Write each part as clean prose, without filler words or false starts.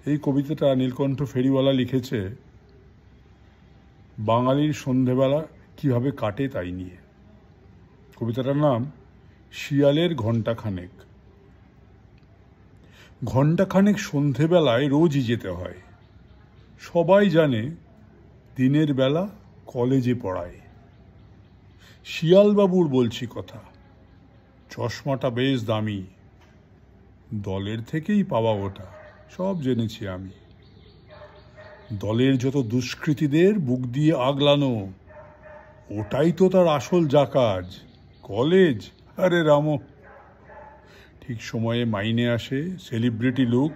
এই কবিতাটা নীলকণ্ঠ ফেরিওয়ালা লিখেছে বাঙালির সন্ধেবেলা কিভাবে কাটে তাই নিয়ে। কবিতাটার নাম শিয়ালের ঘণ্টাখানেক। ঘণ্টাখানেক সন্ধেবেলায় রোজই যেতে হয়। সবাই জানে দিনের বেলা কলেজে পড়ায়। শিয়ালবাবুর বলছি কথা, চশমাটা বেশ দামি, দলের থেকেই পাওয়া ওটা, সব জেনেছি আমি। দলের যত দুষ্কৃতীদের বুক দিয়ে আগলানো, ওটাই তো তার আসল জাকাজ। কলেজ, আরে রাম, ঠিক সময়ে মাইনে আসে, সেলিব্রিটি লুক,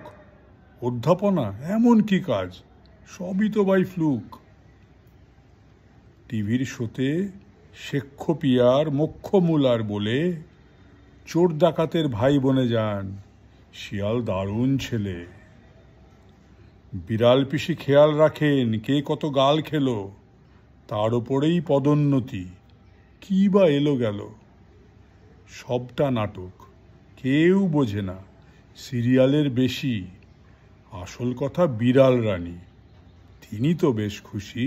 অধ্যাপনা এমন কি কাজ, সবই তো বাই ফ্লুক। টিভির শোতে শেক্ষপিয়ার মোক্ষমূলার বলে চোর ডাকাতের ভাই বনে যান, শিয়াল দারুণ ছেলে। বিড়াল পিসি খেয়াল রাখেন কে কত গাল খেলো, তার ওপরেই পদোন্নতি, কি বা এলো গেল। সবটা নাটক, কেউ বোঝে না, সিরিয়ালের বেশি। আসল কথা বিড়াল রানী, তিনি তো বেশ খুশি।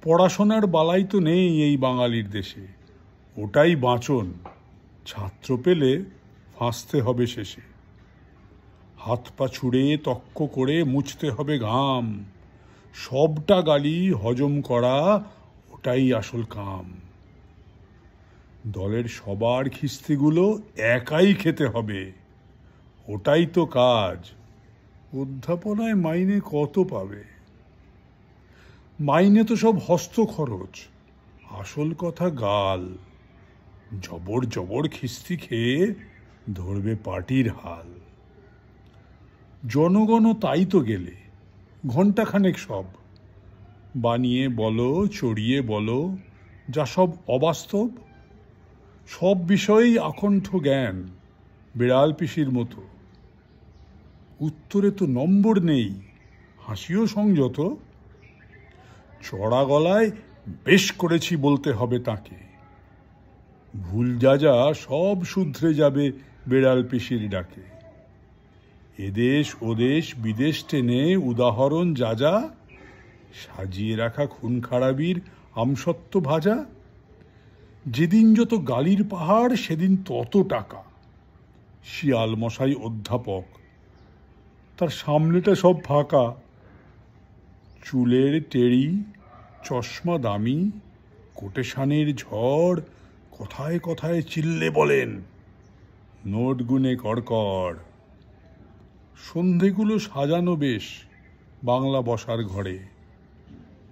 পড়াশোনার বালাই তো নেই এই বাঙালির দেশে, ওটাই বাঁচন। ছাত্র পেলে ফাঁসতে হবে শেষে, হাত পা ছুঁড়ে তক্ক করে মুছতে হবে ঘাম। সবটা গালি হজম করা, ওটাই আসল কাম। দলের সবার খিস্তিগুলো একাই খেতে হবে, ওটাই তো কাজ। অধ্যাপনায় মাইনে কত পাবে? মাইনে তো সব হস্ত খরচ, আসল কথা গাল। জবর জবর খিস্তি খেয়ে ধরবে পার্টির হাল। জনগণও তাই তো গেলে, ঘণ্টাখানেক সব বানিয়ে বলো, চড়িয়ে বলো, যা সব অবাস্তব। সব বিষয়েই আকণ্ঠ জ্ঞান, বিড়াল পিসির মতো। উত্তরে তো নম্বর নেই, হাসিও সংযত। চড়া গলায় বেশ করেছি বলতে হবে তাকে, ভুল যা যা সব শুধরে যাবে বিড়াল পিসির ডাকে। এদেশ ওদেশ বিদেশ টেনে উদাহরণ যা যা, সাজিয়ে রাখা খুন খারাপির আমসত্ত্ব ভাজা। যেদিন যত গালির পাহাড় সেদিন তত টাকা। শিয়াল মশাই অধ্যাপক, তার সামনেটা সব ফাঁকা। চুলের টেরি, চশমা দামি, কোটেশানের ঝড়, কথায় কথায় চিল্লে বলেন, নোট গুনে কড়কড়। সন্ধেগুলো সাজানো বেশ বাংলা বসার ঘরে,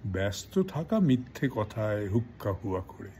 ব্যস্ত থাকা মিথ্যে কথায় হুক্কা হুয়া করে।